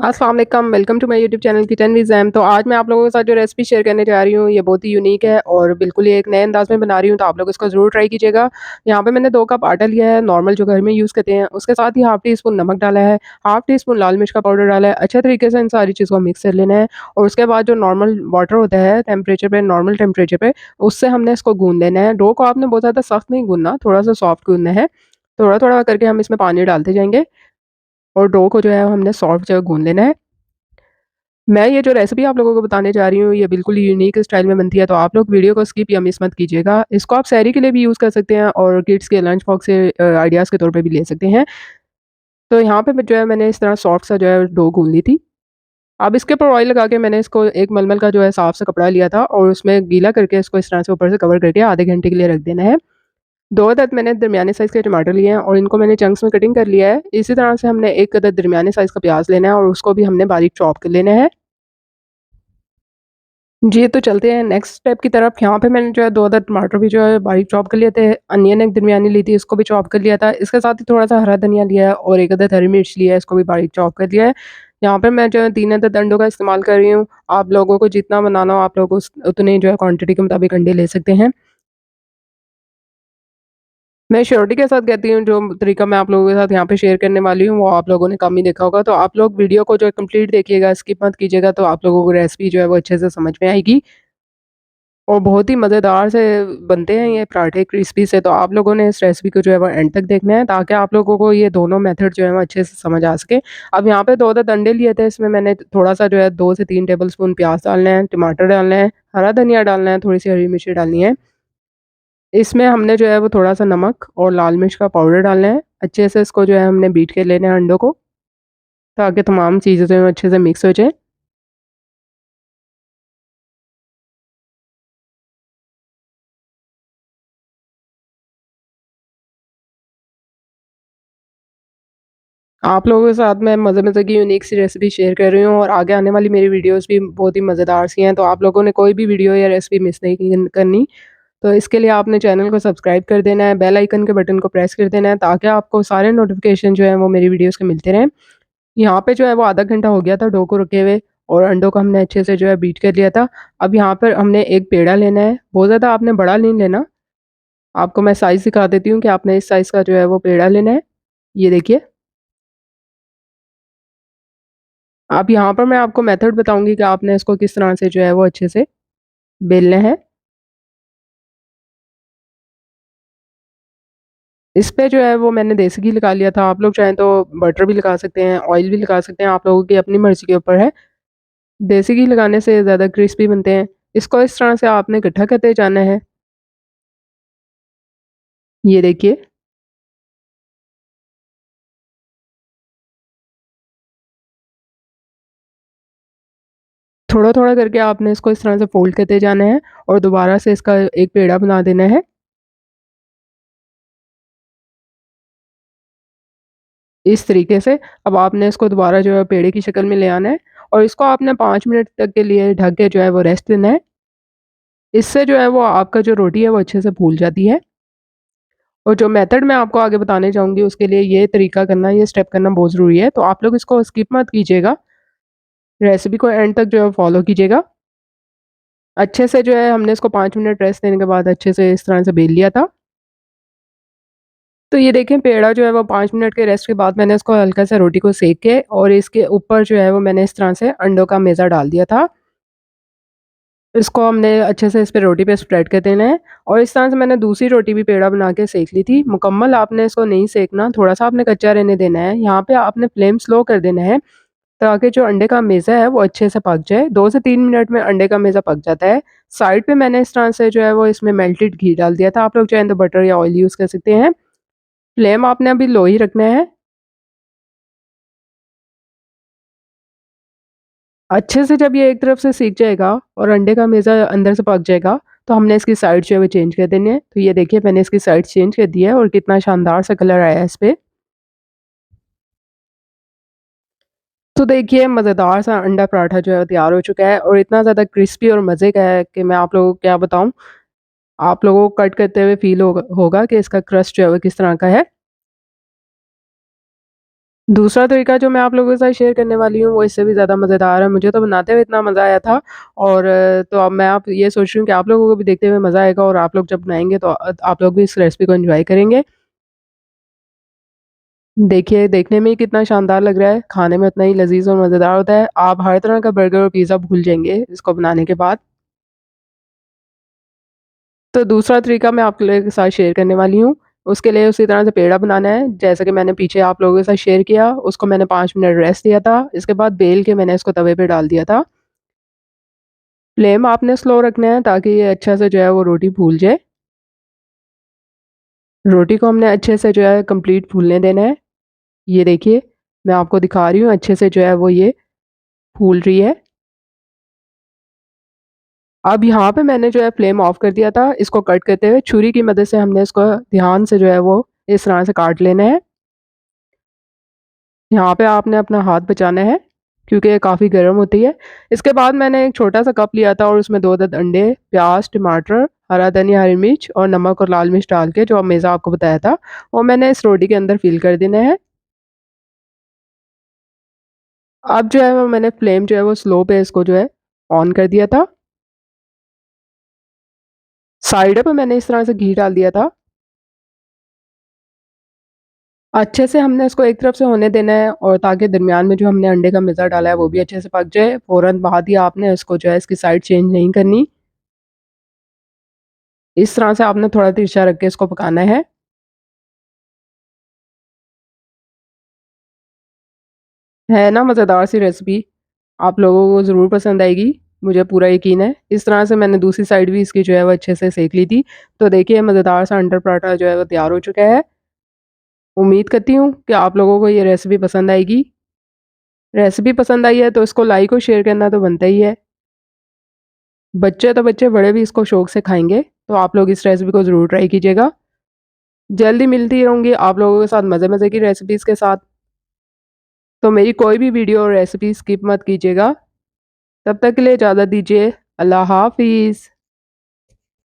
अस्सलाम वालेकुम, welcome to my YouTube channel kitchen with Zaim. तो आज मैं आप लोगों के साथ जो रेसिपी शेयर करने जा रही हूँ, ये बहुत ही यूनिक है और बिल्कुल ही एक नए अंदाज़ में बना रही हूँ, तो आप लोग इसको ज़रूर ट्राई कीजिएगा। यहाँ पे मैंने 2 कप आटा लिया है, नॉर्मल जो घर में यूज़ करते हैं, उसके साथ ही हाफ़ टी स्पून नमक डाला है, हाफ़ टी स्पून लाल मिर्च का पाउडर डाला है। अच्छे तरीके से इन सारी चीज़ को मिक्स कर लेना है और उसके बाद जो नॉर्मल वाटर होता है टेम्परेचर पे नॉर्मल टेम्परेचर पे, उससे हमने इसको गूँध लेना है। डो को आपने बहुत ज़्यादा सख्त नहीं गूँधना, थोड़ा-सा सॉफ्ट गूँधना है। थोड़ा-थोड़ा करके हम इसमें पानी डालते जाएँगे और डो को जो है हमने सॉफ्ट जो है गूँध लेना है। मैं ये जो रेसिपी आप लोगों को बताने जा रही हूँ, ये बिल्कुल यूनिक स्टाइल में बनती है, तो आप लोग वीडियो को स्किप या मिस मत कीजिएगा। इसको आप सहरी के लिए भी यूज़ कर सकते हैं और किड्स के लंच बॉक्स से आइडियाज़ के तौर पे भी ले सकते हैं। तो यहाँ पे मैं जो है मैंने इस तरह सॉफ्ट सा जो है डो गूँध ली थी। अब इसके ऊपर ऑयल लगा के मैंने इसको एक मलमल का जो है साफ सा कपड़ा लिया था और उसमें गीला करके इसको इस तरह से ऊपर से कवर करके आधे घंटे के लिए रख देना है। 2 अदद मैंने दरमियाने साइज़ के टमाटर लिए हैं और इनको मैंने चंक्स में कटिंग कर लिया है। इसी तरह से हमने 1 अदद दरमियाने साइज़ का प्याज़ लेना है और उसको भी हमने बारीक चॉप कर लेना है। जी, तो चलते हैं नेक्स्ट स्टेप की तरफ। यहाँ पे मैंने जो है 2 अदद टमाटर भी जो है बारीक चॉप कर लिए थे। अनियन एक दरमियानी ली थी, इसको भी चॉप कर लिया था। इसके साथ ही थोड़ा-सा हरा धनिया लिया है और 1 अदद हरी मिर्च लिया है, इसको भी बारीक चॉप कर लिया है। यहाँ पे मैं जो है 3 अदद अंडों का इस्तेमाल कर रही हूँ। आप लोगों को जितना बनाना हो, आप लोग उस उतनी जो है क्वांटिटी के मुताबिक अंडे ले सकते हैं। मैं श्योरिटी के साथ कहती हूँ, जो तरीका मैं आप लोगों के साथ यहाँ पे शेयर करने वाली हूँ, वो आप लोगों ने कम ही देखा होगा। तो आप लोग वीडियो को जो है कंप्लीट देखिएगा, स्किप मत कीजिएगा, तो आप लोगों को रेसिपी जो है वो अच्छे से समझ में आएगी। और बहुत ही मज़ेदार से बनते हैं ये पराठे क्रिस्पी से, तो आप लोगों ने इस रेसिपी को जो है वो एंड तक देखना है ताकि आप लोगों को ये दोनों मेथड जो है वो अच्छे से समझ आ सके। अब यहाँ पे 2 अदद अंडे लिए थे, इसमें मैंने थोड़ा-सा जो है 2 से 3 टेबलस्पून प्याज़ डालना है, टमाटर डालना है, हरा धनिया डालना है, थोड़ी-सी हरी मिर्ची डालनी है। इसमें हमने जो है वो थोड़ा-सा नमक और लाल मिर्च का पाउडर डालना है। अच्छे से इसको जो है हमने बीट के लेना है अंडों को, ताकि तमाम चीज़ें जो हैं अच्छे से मिक्स हो जाएँ। आप लोगों के साथ मैं मज़े-मज़े की यूनिक सी रेसिपी शेयर कर रही हूँ और आगे आने वाली मेरी वीडियोज़ भी बहुत ही मज़ेदार सी हैं, तो आप लोगों ने कोई भी वीडियो या रेसिपी मिस नहीं करनी। तो इसके लिए आपने चैनल को सब्सक्राइब कर देना है, बेल आइकन के बटन को प्रेस कर देना है ताकि आपको सारे नोटिफ़िकेशन जो हैं वो मेरी वीडियोज़ के मिलते रहें। यहाँ पे जो है वो आधा घंटा हो गया था डो को रखे हुए और अंडों को हमने अच्छे से जो है बीट कर लिया था। अब यहाँ पर हमने एक पेड़ा लेना है, बहुत ज़्यादा आपने बड़ा नहीं लेना। आपको मैं साइज़ दिखा देती हूँ कि आपने इस साइज़ का जो है वो पेड़ा लेना है। ये देखिए। अब यहाँ पर मैं आपको मेथड बताऊँगी कि आपने इसको किस तरह से जो है वो अच्छे से बेलना है। इस पे जो है वो मैंने देसी घी लगा लिया था, आप लोग चाहें तो बटर भी लगा सकते हैं, ऑयल भी लगा सकते हैं, आप लोगों की अपनी मर्ज़ी के ऊपर है। देसी घी लगाने से ज़्यादा क्रिस्पी बनते हैं। इसको इस तरह से आपने इकट्ठा करते जाना है। ये देखिए, थोड़ा-थोड़ा करके आपने इसको इस तरह से फ़ोल्ड करते जाना है और दोबारा से इसका एक पेड़ा बना देना है। इस तरीके से अब आपने इसको दोबारा जो है पेड़े की शक्ल में ले आना है और इसको आपने 5 मिनट तक के लिए ढक के जो है वो रेस्ट देना है। इससे जो है वो आपका जो रोटी है वो अच्छे से फूल जाती है। और जो मेथड मैं आपको आगे बताने जाऊँगी उसके लिए ये तरीका करना, ये स्टेप करना बहुत ज़रूरी है। तो आप लोग इसको स्किप मत कीजिएगा, रेसिपी को एंड तक जो है फ़ॉलो कीजिएगा। अच्छे से जो है हमने इसको 5 मिनट रेस्ट देने के बाद अच्छे से इस तरह से बेल लिया था। तो ये देखें पेड़ा जो है वो 5 मिनट के रेस्ट के बाद मैंने इसको हल्का सा रोटी को सेक के और इसके ऊपर जो है वो मैंने इस तरह से अंडों का मेज़ा डाल दिया था। इसको हमने अच्छे से इस पे रोटी पे स्प्रेड कर देना है और इस तरह से मैंने दूसरी रोटी भी पेड़ा बना के सेक ली थी। मुकम्मल आपने इसको नहीं सेकना, थोड़ा-सा आपने कच्चा रहने देना है। यहाँ पे आपने फ्लेम स्लो कर देना है ताकि जो अंडे का मेज़ा है वो अच्छे से पक जाए। 2 से 3 मिनट में अंडे का मेज़ा पक जाता है। साइड पे मैंने इस तरह से जो है वो इसमें मेल्टेड घी डाल दिया था। आप लोग चाहें तो बटर या ऑयल यूज़ कर सकते हैं। फ्लेम आपने अभी लो ही रखना है। अच्छे से जब ये एक तरफ से सीख जाएगा और अंडे का मेज़ा अंदर से पक जाएगा, तो हमने इसकी साइड जो है वो चेंज कर देनी है। तो ये देखिए मैंने इसकी साइड चेंज कर दी है और कितना शानदार सा कलर आया है इस पे। तो देखिए मज़ेदार सा अंडा पराठा जो है तैयार हो चुका है और इतना ज़्यादा क्रिस्पी और मज़े का है कि मैं आप लोगों को क्या बताऊँ। आप लोगों को कट करते हुए फ़ील होगा होगा कि इसका क्रस्ट जो है वो किस तरह का है। दूसरा तरीका जो मैं आप लोगों के साथ शेयर करने वाली हूँ, वो इससे भी ज़्यादा मज़ेदार है। मुझे तो बनाते हुए इतना मज़ा आया था और तो अब मैं आप ये सोच रही हूँ कि आप लोगों को भी देखते हुए मज़ा आएगा और आप लोग जब बनाएँगे तो आप लोग भी इस रेसिपी को एन्जॉय करेंगे। देखिए, देखने में ही कितना शानदार लग रहा है, खाने में उतना ही लज़ीज़ और मज़ेदार होता है। आप हर तरह का बर्गर और पिज़्ज़ा भूल जाएँगे इसको बनाने के बाद। तो दूसरा तरीका मैं आप लोगों के साथ शेयर करने वाली हूँ। उसके लिए उसी तरह से पेड़ा बनाना है, जैसा कि मैंने पीछे आप लोगों के साथ शेयर किया। उसको मैंने 5 मिनट रेस्ट दिया था। इसके बाद बेल के मैंने इसको तवे पे डाल दिया था। फ्लेम आपने स्लो रखना है ताकि ये अच्छा से जो है वो रोटी फूल जाए। रोटी को हमने अच्छे से जो है कंप्लीट फूलने देना है। ये देखिए, मैं आपको दिखा रही हूँ अच्छे से जो है वो ये फूल रही है। अब यहाँ पे मैंने जो है फ्लेम ऑफ कर दिया था। इसको कट करते हुए छुरी की मदद से हमने इसको ध्यान से जो है वो इस तरह से काट लेना है। यहाँ पे आपने अपना हाथ बचाना है क्योंकि ये काफ़ी गर्म होती है। इसके बाद मैंने एक छोटा-सा कप लिया था और उसमें 2 अदद अंडे, प्याज़, टमाटर, हरा धनिया, हरी मिर्च और नमक और लाल मिर्च डाल के जो मेज़ा आपको बताया था, वो मैंने इस रोटी के अंदर फ़िल कर देना है। अब जो है वो मैंने फ्लेम जो है वो स्लो पे इसको जो है ऑन कर दिया था। साइडों पे मैंने इस तरह से घी डाल दिया था। अच्छे से हमने इसको एक तरफ से होने देना है और ताकि दरमियान में जो हमने अंडे का मिज़ा डाला है वो भी अच्छे से पक जाए। फ़ौरन बाद ही आपने इसको जो है इसकी साइड चेंज नहीं करनी। इस तरह से आपने थोड़ा तिरछा रख के इसको पकाना है। है ना मज़ेदार सी रेसिपी, आप लोगों को ज़रूर पसंद आएगी, मुझे पूरा यकीन है। इस तरह से मैंने दूसरी साइड भी इसकी जो है वो अच्छे से सेंक ली थी। तो देखिए मज़ेदार सा अंडा पराठा जो है वो तैयार हो चुका है। उम्मीद करती हूँ कि आप लोगों को ये रेसिपी पसंद आएगी। रेसिपी पसंद आई है तो इसको लाइक और शेयर करना तो बनता ही है। बच्चे तो बच्चे, बड़े भी इसको शौक से खाएँगे, तो आप लोग इस रेसिपी को ज़रूर ट्राई कीजिएगा। जल्दी मिलती रहूँगी आप लोगों के साथ मज़े-मज़े की रेसिपीज़ के साथ। तो मेरी कोई भी वीडियो और रेसिपी स्किप मत कीजिएगा। तब तक के लिए इजाज़त दीजिए। अल्लाह हाफ़िज़।